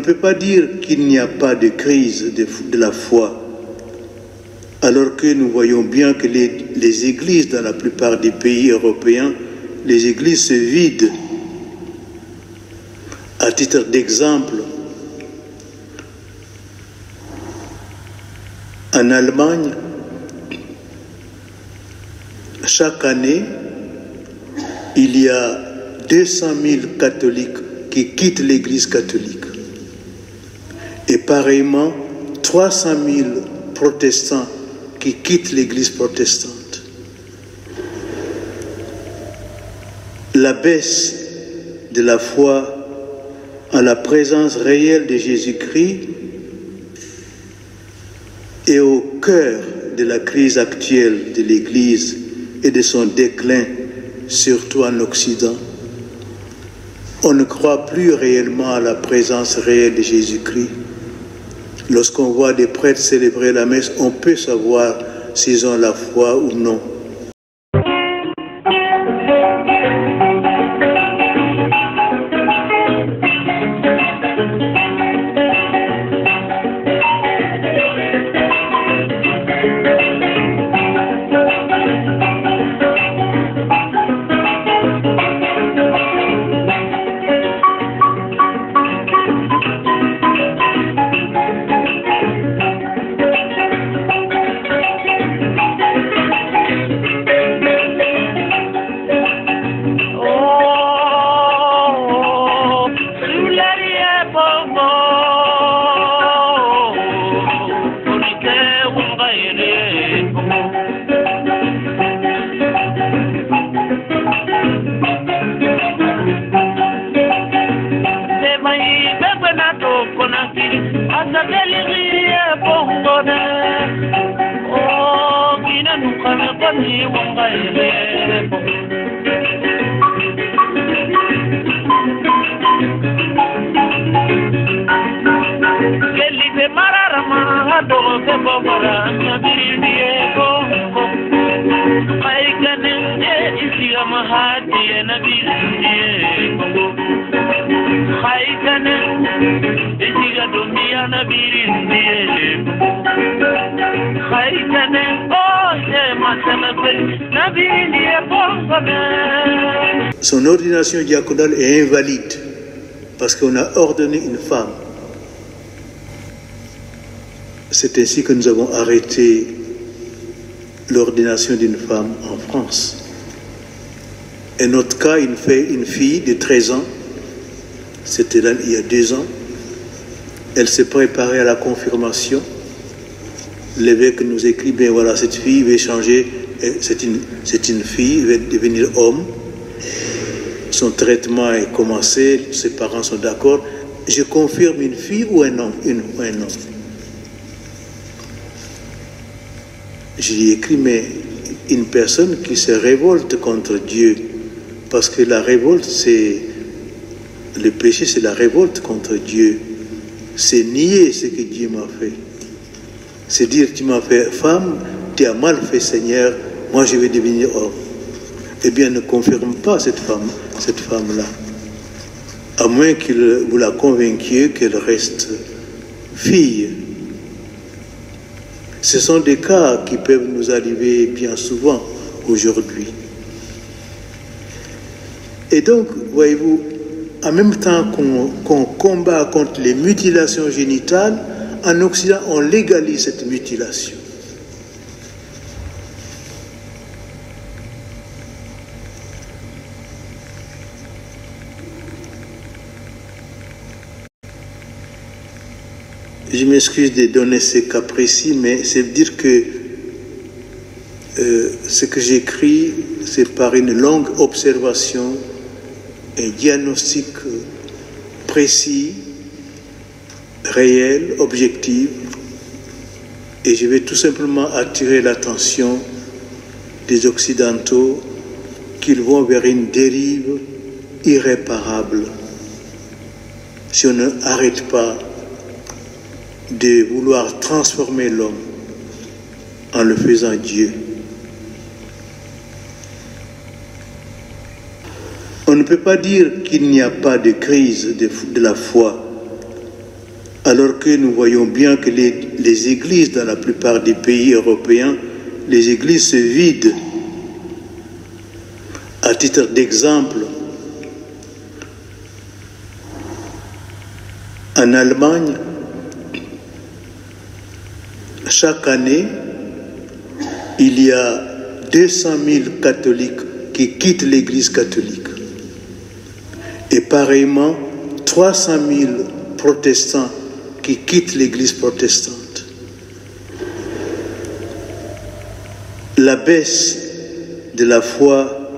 ne peut pas dire qu'il n'y a pas de crise de la foi, alors que nous voyons bien que les églises dans la plupart des pays européens, les églises se vident. À titre d'exemple, en Allemagne, chaque année, il y a 200 000 catholiques qui quittent l'Église catholique. Et pareillement, 300 000 protestants qui quittent l'Église protestante. La baisse de la foi en la présence réelle de Jésus-Christ est au cœur de la crise actuelle de l'Église et de son déclin, surtout en Occident. On ne croit plus réellement à la présence réelle de Jésus-Christ. Lorsqu'on voit des prêtres célébrer la messe, on peut savoir s'ils ont la foi ou non. Son ordination diaconale est invalide parce qu'on a ordonné une femme. C'est ainsi que nous avons arrêté l'ordination d'une femme en France. Et notre cas, une fille de 13 ans, c'était là il y a 2 ans, elle s'est préparée à la confirmation. L'évêque nous écrit, bien voilà, cette fille va changer, c'est une fille, elle va devenir homme. Son traitement est commencé, ses parents sont d'accord. Je confirme une fille ou un homme, un homme. Je lui ai écrit, mais une personne qui se révolte contre Dieu, parce que la révolte, c'est le péché, c'est la révolte contre Dieu. C'est nier ce que Dieu m'a fait. C'est dire, tu m'as fait femme, tu as mal fait Seigneur, moi je vais devenir homme. Eh bien, ne confirme pas cette femme-là. À moins que vous la convainquiez qu'elle reste fille. Ce sont des cas qui peuvent nous arriver bien souvent aujourd'hui. Et donc, voyez-vous, en même temps qu'on combat contre les mutilations génitales, en Occident, on légalise cette mutilation. Je m'excuse de donner ces cas précis, mais c'est dire que ce que j'écris, c'est par une longue observation, un diagnostic précis, réel, objectif, et je vais tout simplement attirer l'attention des Occidentaux qu'ils vont vers une dérive irréparable si on n'arrête pas de vouloir transformer l'homme en le faisant Dieu. On ne peut pas dire qu'il n'y a pas de crise de la foi, alors que nous voyons bien que les églises dans la plupart des pays européens, les églises se vident. À titre d'exemple, en Allemagne, chaque année, il y a 200 000 catholiques qui quittent l'Église catholique. Et pareillement, 300 000 protestants qui quittent l'Église protestante. La baisse de la foi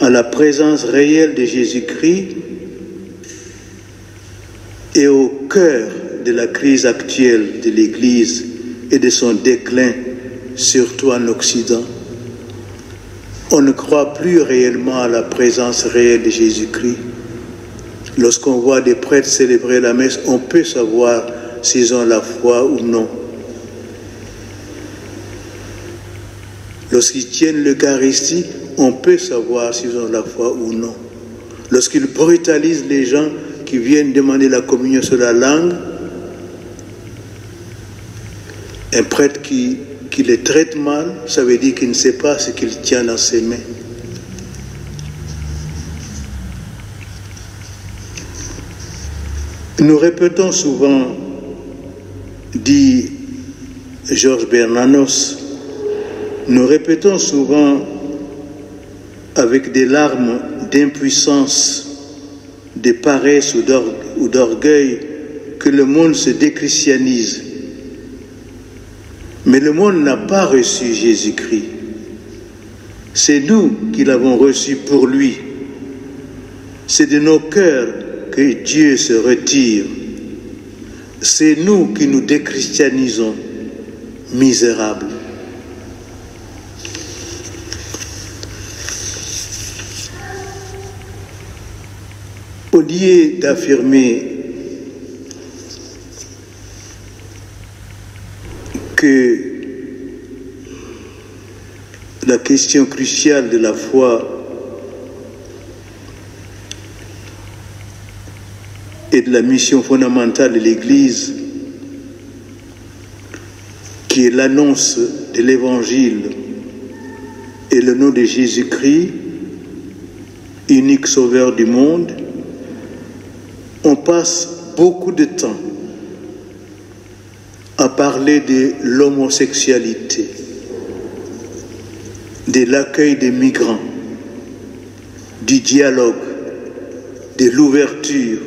en la présence réelle de Jésus-Christ est au cœur de la crise actuelle de l'Église et de son déclin, surtout en Occident. On ne croit plus réellement à la présence réelle de Jésus-Christ. Lorsqu'on voit des prêtres célébrer la messe, on peut savoir s'ils ont la foi ou non. Lorsqu'ils tiennent l'Eucharistie, on peut savoir s'ils ont la foi ou non. Lorsqu'ils brutalisent les gens qui viennent demander la communion sur la langue, un prêtre qui les traite mal, ça veut dire qu'il ne sait pas ce qu'il tient dans ses mains. Nous répétons souvent, dit Georges Bernanos, nous répétons souvent avec des larmes d'impuissance, de paresse ou d'orgueil que le monde se déchristianise. Mais le monde n'a pas reçu Jésus-Christ. C'est nous qui l'avons reçu pour lui. C'est de nos cœurs que Dieu se retire. C'est nous qui nous déchristianisons, misérables. Au lieu d'affirmer que la question cruciale de la foi et de la mission fondamentale de l'Église, qui est l'annonce de l'Évangile et le nom de Jésus-Christ, unique sauveur du monde, on passe beaucoup de temps à parler de l'homosexualité, de l'accueil des migrants, du dialogue, de l'ouverture,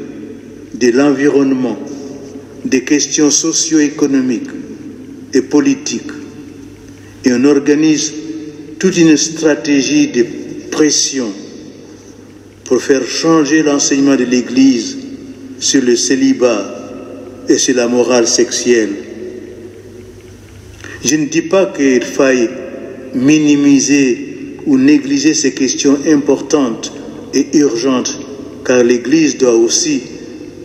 de l'environnement, des questions socio-économiques et politiques. Et on organise toute une stratégie de pression pour faire changer l'enseignement de l'Église sur le célibat et sur la morale sexuelle. Je ne dis pas qu'il faille minimiser ou négliger ces questions importantes et urgentes, car l'Église doit aussi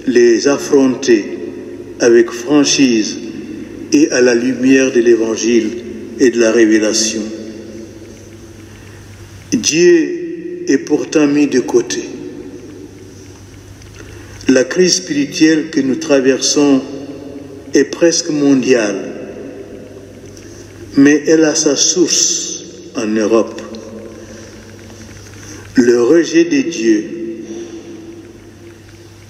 les affronter avec franchise et à la lumière de l'Évangile et de la révélation. Dieu est pourtant mis de côté. La crise spirituelle que nous traversons est presque mondiale, mais elle a sa source en Europe. Le rejet de Dieu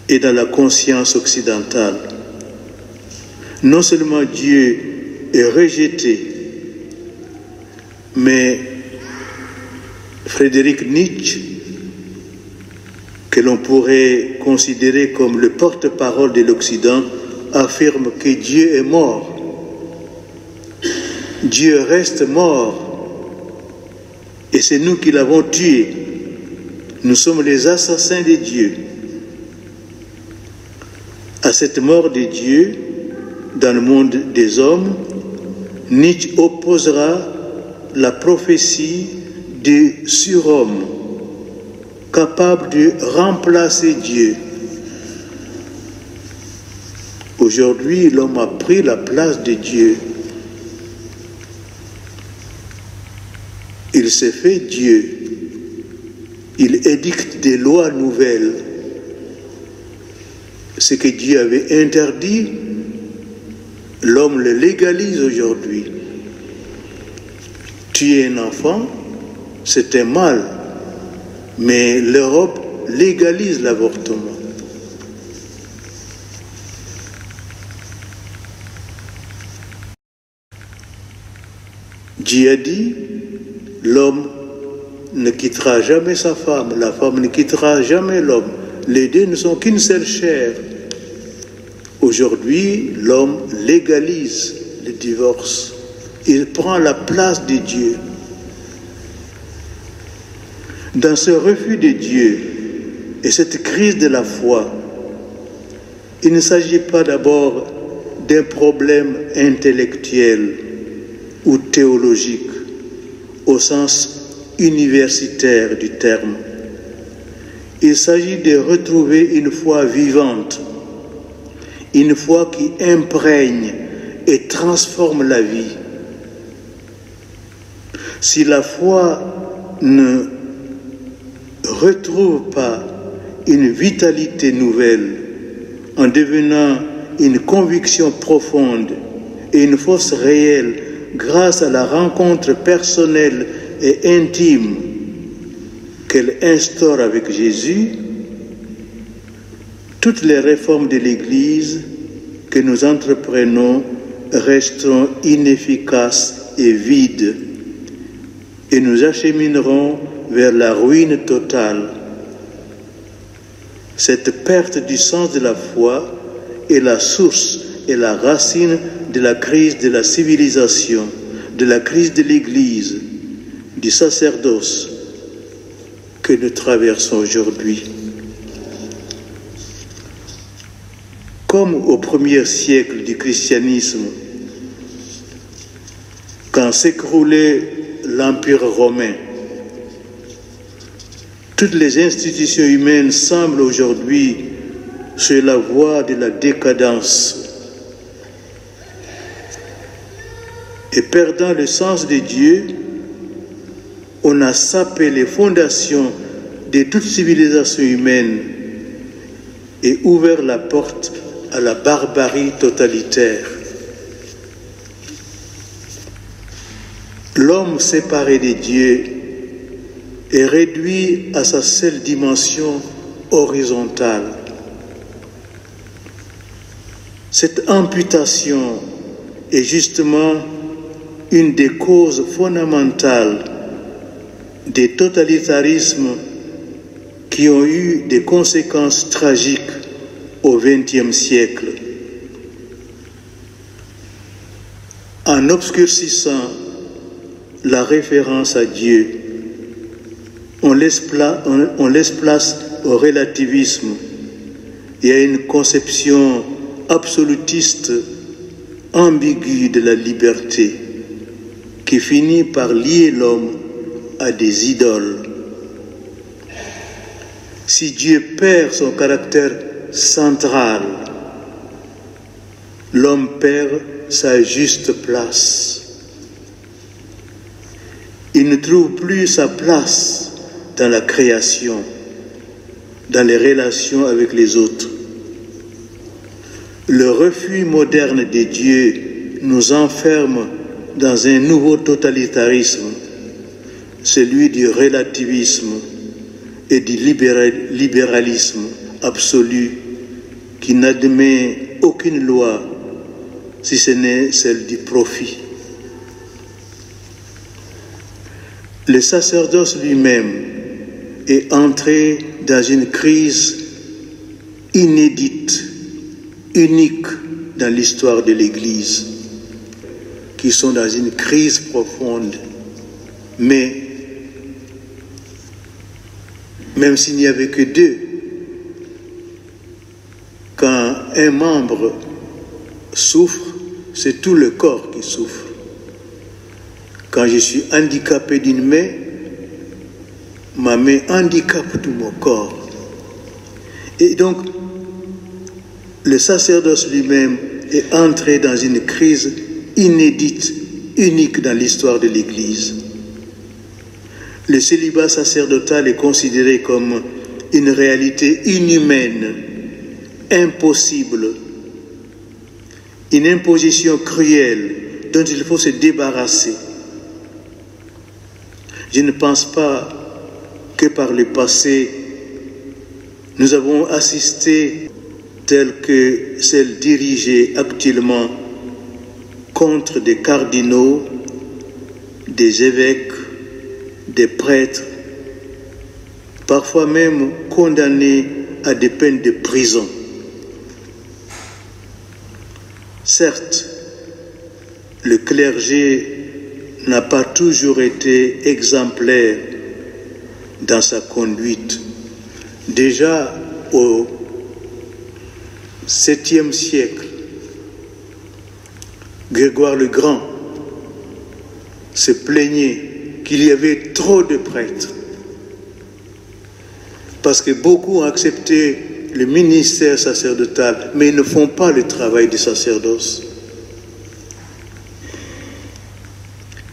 est dans la conscience occidentale. Non seulement Dieu est rejeté, mais Friedrich Nietzsche, que l'on pourrait considérer comme le porte-parole de l'Occident, affirme que Dieu est mort. Dieu reste mort. Et c'est nous qui l'avons tué. Nous sommes les assassins de Dieu. À cette mort de Dieu, dans le monde des hommes, Nietzsche opposera la prophétie du surhomme, capable de remplacer Dieu. Aujourd'hui, l'homme a pris la place de Dieu. Il se fait Dieu. Il édicte des lois nouvelles. Ce que Dieu avait interdit, l'homme le légalise aujourd'hui. Tuer un enfant, c'est un mal, mais l'Europe légalise l'avortement. Dieu a dit, l'homme ne quittera jamais sa femme, la femme ne quittera jamais l'homme. Les deux ne sont qu'une seule chair. Aujourd'hui, l'homme légalise le divorce. Il prend la place de Dieu. Dans ce refus de Dieu et cette crise de la foi, il ne s'agit pas d'abord d'un problème intellectuel ou théologique au sens universitaire du terme. Il s'agit de retrouver une foi vivante, une foi qui imprègne et transforme la vie. Si la foi ne retrouve pas une vitalité nouvelle en devenant une conviction profonde et une force réelle grâce à la rencontre personnelle et intime qu'elle instaure avec Jésus, toutes les réformes de l'Église que nous entreprenons resteront inefficaces et vides et nous acheminerons vers la ruine totale. Cette perte du sens de la foi est la source et la racine de la crise de la civilisation, de la crise de l'Église, du sacerdoce que nous traversons aujourd'hui. Comme au premier siècle du christianisme, quand s'écroulait l'Empire romain, toutes les institutions humaines semblent aujourd'hui sur la voie de la décadence et perdant le sens de Dieu, on a sapé les fondations de toute civilisation humaine et ouvert la porte à la barbarie totalitaire. L'homme séparé de Dieu est réduit à sa seule dimension horizontale. Cette amputation est justement une des causes fondamentales des totalitarismes qui ont eu des conséquences tragiques au XXe siècle. En obscurcissant la référence à Dieu, on laisse place au relativisme et à une conception absolutiste ambiguë de la liberté qui finit par lier l'homme à des idoles. Si Dieu perd son caractère central, l'homme perd sa juste place. Il ne trouve plus sa place dans la création, dans les relations avec les autres. Le refus moderne de Dieu nous enferme dans un nouveau totalitarisme, celui du relativisme et du libéralisme absolu qui n'admet aucune loi si ce n'est celle du profit. Le sacerdoce lui-même est entré dans une crise inédite, unique dans l'histoire de l'Église, qui sont dans une crise profonde. Mais même s'il n'y avait que deux, quand un membre souffre, c'est tout le corps qui souffre. Quand je suis handicapé d'une main, ma main handicape tout mon corps. Et donc, le sacerdoce lui-même est entré dans une crise inédite, unique dans l'histoire de l'Église. Le célibat sacerdotal est considéré comme une réalité inhumaine impossible, une imposition cruelle dont il faut se débarrasser. Je ne pense pas que par le passé, nous avons assisté, telle que celle dirigée actuellement contre des cardinaux, des évêques, des prêtres, parfois même condamnés à des peines de prison. Certes, le clergé n'a pas toujours été exemplaire dans sa conduite. Déjà au 7e siècle, Grégoire le Grand se plaignait qu'il y avait trop de prêtres, parce que beaucoup ont accepté le ministère sacerdotal, mais ils ne font pas le travail du sacerdoce.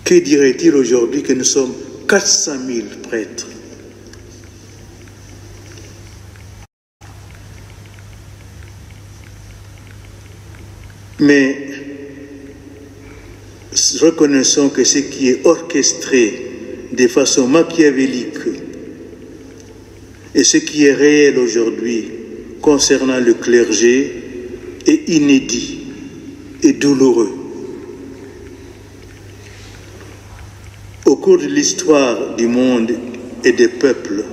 Que dirait-il aujourd'hui que nous sommes 400 000 prêtres? Mais reconnaissons que ce qui est orchestré de façon machiavélique et ce qui est réel aujourd'hui concernant le clergé est inédit et douloureux. Au cours de l'histoire du monde et des peuples,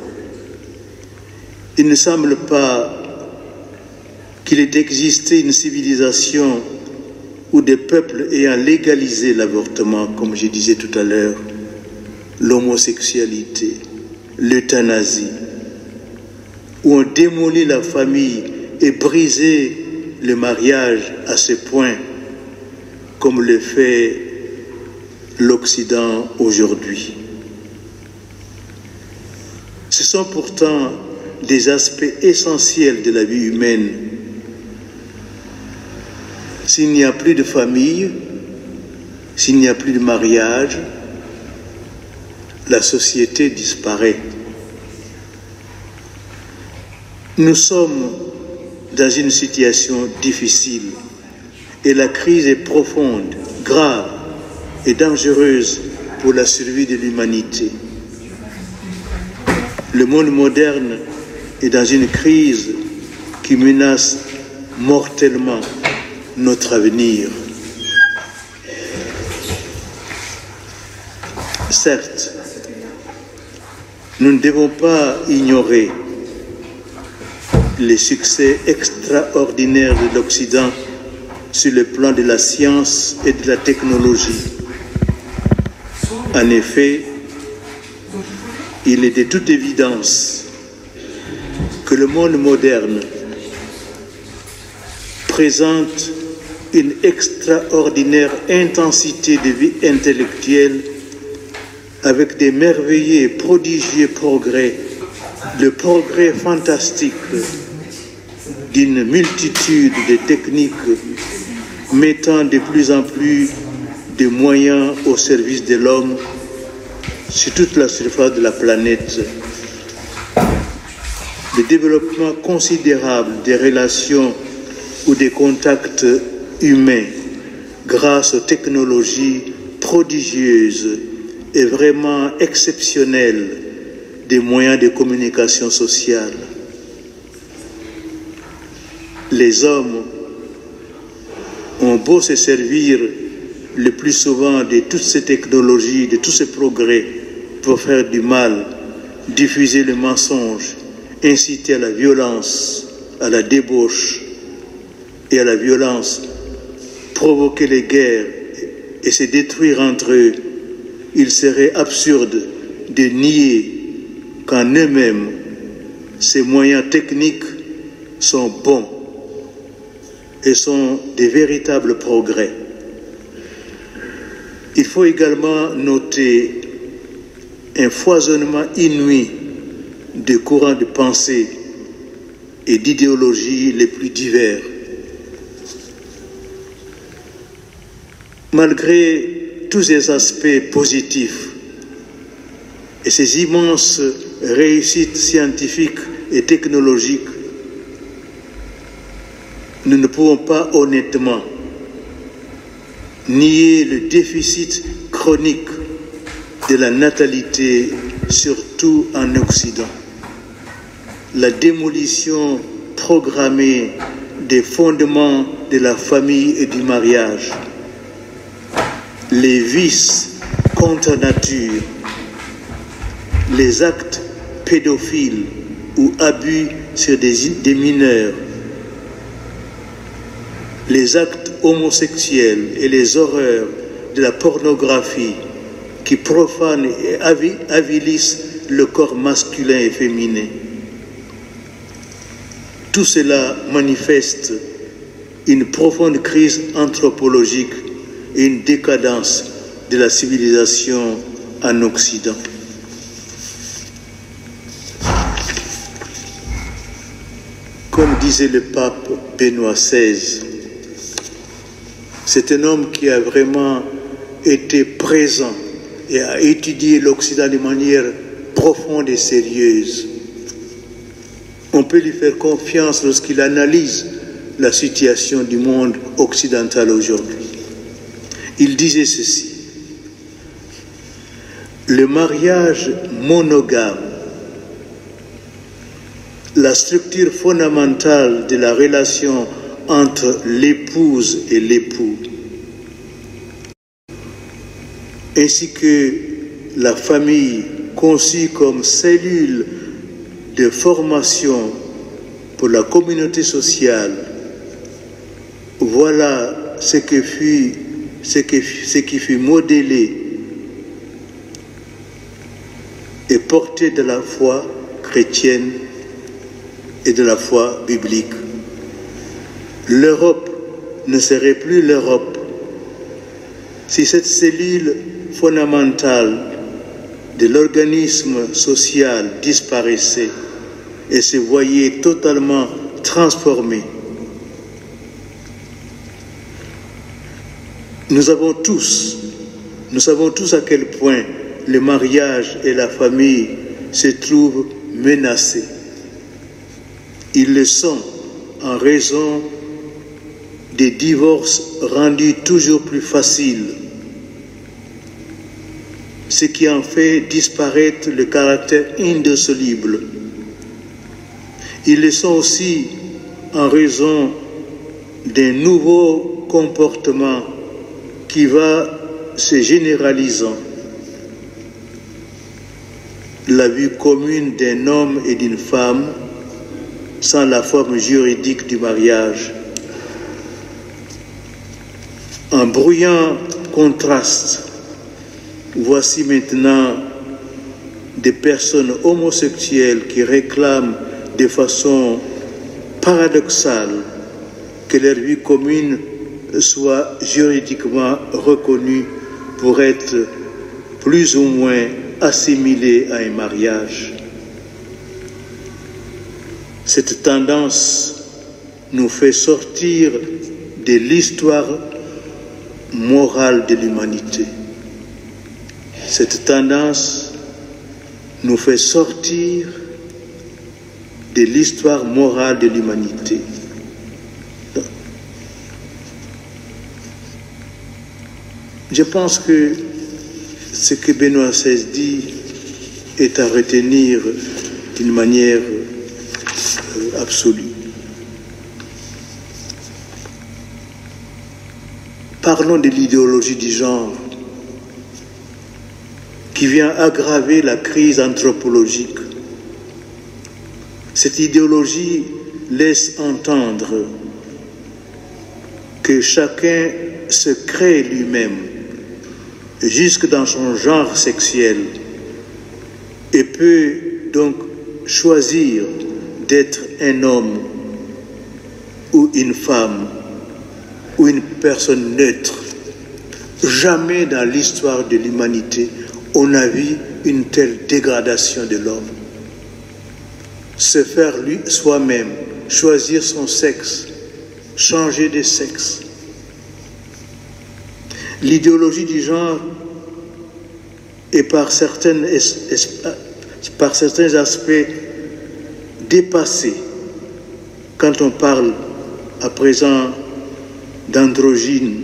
il ne semble pas qu'il ait existé une civilisation où des peuples ayant légalisé l'avortement, comme je disais tout à l'heure, l'homosexualité, l'euthanasie, où on démolit la famille et brisé le mariage à ce point, comme le fait l'Occident aujourd'hui. Ce sont pourtant des aspects essentiels de la vie humaine. S'il n'y a plus de famille, s'il n'y a plus de mariage, la société disparaît. Nous sommes dans une situation difficile et la crise est profonde, grave et dangereuse pour la survie de l'humanité. Le monde moderne est dans une crise qui menace mortellement notre avenir. Certes, nous ne devons pas ignorer les succès extraordinaires de l'Occident sur le plan de la science et de la technologie. En effet, il est de toute évidence que le monde moderne présente une extraordinaire intensité de vie intellectuelle avec des merveilleux et prodigieux progrès, le progrès fantastique d'une multitude de techniques mettant de plus en plus de moyens au service de l'homme sur toute la surface de la planète. Le développement considérable des relations ou des contacts humains grâce aux technologies prodigieuses et vraiment exceptionnelles des moyens de communication sociale. Les hommes ont beau se servir le plus souvent de toutes ces technologies, de tous ces progrès pour faire du mal, diffuser le mensonge, inciter à la violence, à la débauche et à la violence, provoquer les guerres et se détruire entre eux. Il serait absurde de nier qu'en eux-mêmes, ces moyens techniques sont bons et sont des véritables progrès. Il faut également noter un foisonnement inouï de courants de pensée et d'idéologies les plus divers. Malgré tous ces aspects positifs et ces immenses réussites scientifiques et technologiques, nous ne pouvons pas honnêtement nier le déficit chronique de la natalité, surtout en Occident. La démolition programmée des fondements de la famille et du mariage, les vices contre nature, les actes pédophiles ou abus sur des mineurs, les actes homosexuels et les horreurs de la pornographie qui profanent et avilissent le corps masculin et féminin. Tout cela manifeste une profonde crise anthropologique et une décadence de la civilisation en Occident. Comme disait le pape Benoît XVI, c'est un homme qui a vraiment été présent et a étudié l'Occident de manière profonde et sérieuse. On peut lui faire confiance lorsqu'il analyse la situation du monde occidental aujourd'hui. Il disait ceci: le mariage monogame, la structure fondamentale de la relation entre l'épouse et l'époux, ainsi que la famille conçue comme cellule de formation pour la communauté sociale, voilà ce qui fut modélé et porté de la foi chrétienne et de la foi biblique. L'Europe ne serait plus l'Europe si cette cellule fondamentale de l'organisme social disparaissait et se voyait totalement transformée. Nous savons tous à quel point le mariage et la famille se trouvent menacés. Ils le sont en raison des divorces rendus toujours plus faciles, ce qui en fait disparaître le caractère indissoluble. Ils le sont aussi en raison d'un nouveau comportement qui va se généralisant. La vie commune d'un homme et d'une femme sans la forme juridique du mariage. En bruyant contraste, voici maintenant des personnes homosexuelles qui réclament de façon paradoxale que leur vie commune soit juridiquement reconnue pour être plus ou moins assimilée à un mariage. Cette tendance nous fait sortir de l'histoire morale de l'humanité. Cette tendance nous fait sortir de l'histoire morale de l'humanité. Je pense que ce que Benoît XVI dit est à retenir d'une manière absolue. Parlons de l'idéologie du genre qui vient aggraver la crise anthropologique. Cette idéologie laisse entendre que chacun se crée lui-même, jusque dans son genre sexuel, et peut donc choisir d'être un homme ou une femme ou une personne neutre. Jamais dans l'histoire de l'humanité on a vu une telle dégradation de l'homme. Se faire lui soi-même, choisir son sexe, changer de sexe. L'idéologie du genre est par certains aspects dépassée quand on parle à présent d'androgynes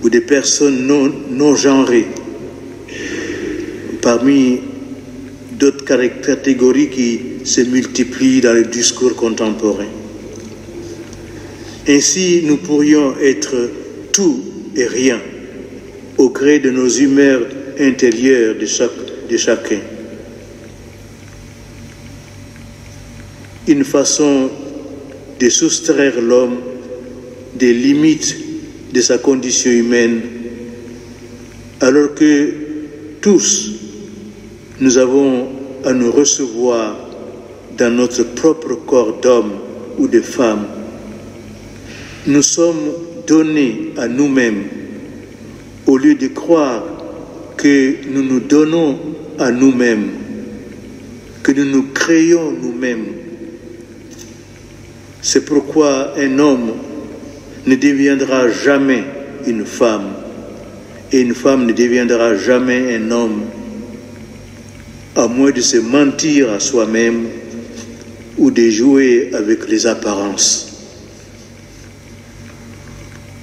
ou des personnes non genrées, parmi d'autres catégories qui se multiplient dans le discours contemporain. Ainsi, nous pourrions être tout et rien au gré de nos humeurs intérieures de chacun. Une façon de soustraire l'homme des limites de sa condition humaine, alors que tous, nous avons à nous recevoir dans notre propre corps d'homme ou de femme. Nous sommes donnés à nous-mêmes au lieu de croire que nous nous donnons à nous-mêmes, que nous nous créons nous-mêmes. C'est pourquoi un homme ne deviendra jamais une femme et une femme ne deviendra jamais un homme, à moins de se mentir à soi-même ou de jouer avec les apparences.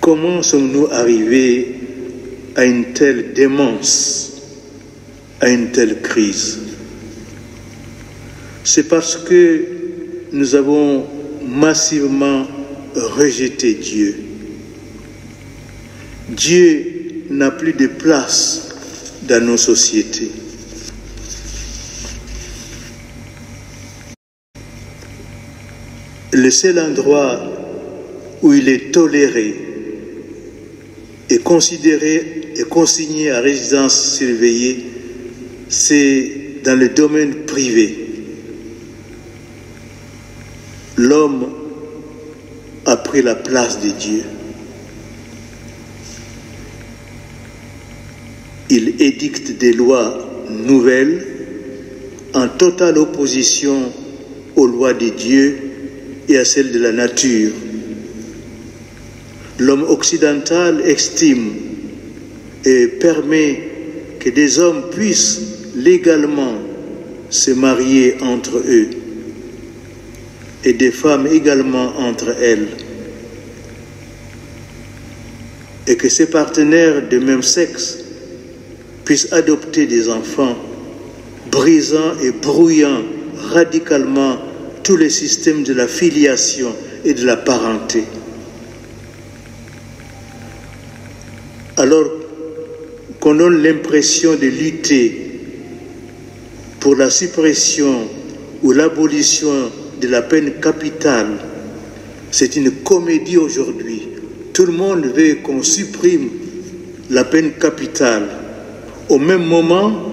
Comment sommes-nous arrivés à une telle démence, à une telle crise? C'est parce que nous avons massivement rejeté Dieu. Dieu n'a plus de place dans nos sociétés. Le seul endroit où il est toléré et considéré et consigné à résidence surveillée, c'est dans le domaine privé. L'homme a pris la place de Dieu. Il édicte des lois nouvelles en totale opposition aux lois de Dieu et à celles de la nature. L'homme occidental estime et permet que des hommes puissent légalement se marier entre eux et des femmes également entre elles, et que ces partenaires de même sexe puissent adopter des enfants, brisant et brouillant radicalement tous les systèmes de la filiation et de la parenté. Alors qu'on donne l'impression de lutter pour la suppression ou l'abolition de la peine capitale, c'est une comédie aujourd'hui. Tout le monde veut qu'on supprime la peine capitale. Au même moment,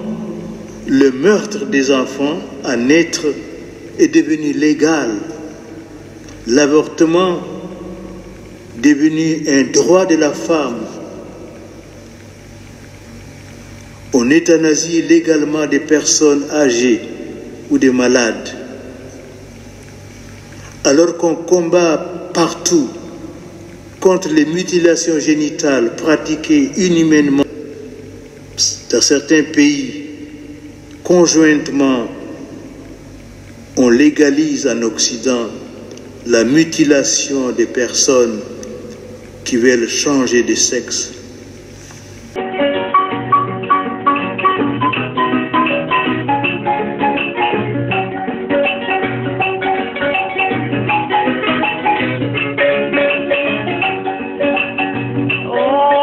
le meurtre des enfants à naître est devenu légal. L'avortement devenu un droit de la femme. On euthanasie légalement des personnes âgées ou des malades. Alors qu'on combat partout contre les mutilations génitales pratiquées inhumainement dans certains pays, conjointement, on légalise en Occident la mutilation des personnes qui veulent changer de sexe. Oh,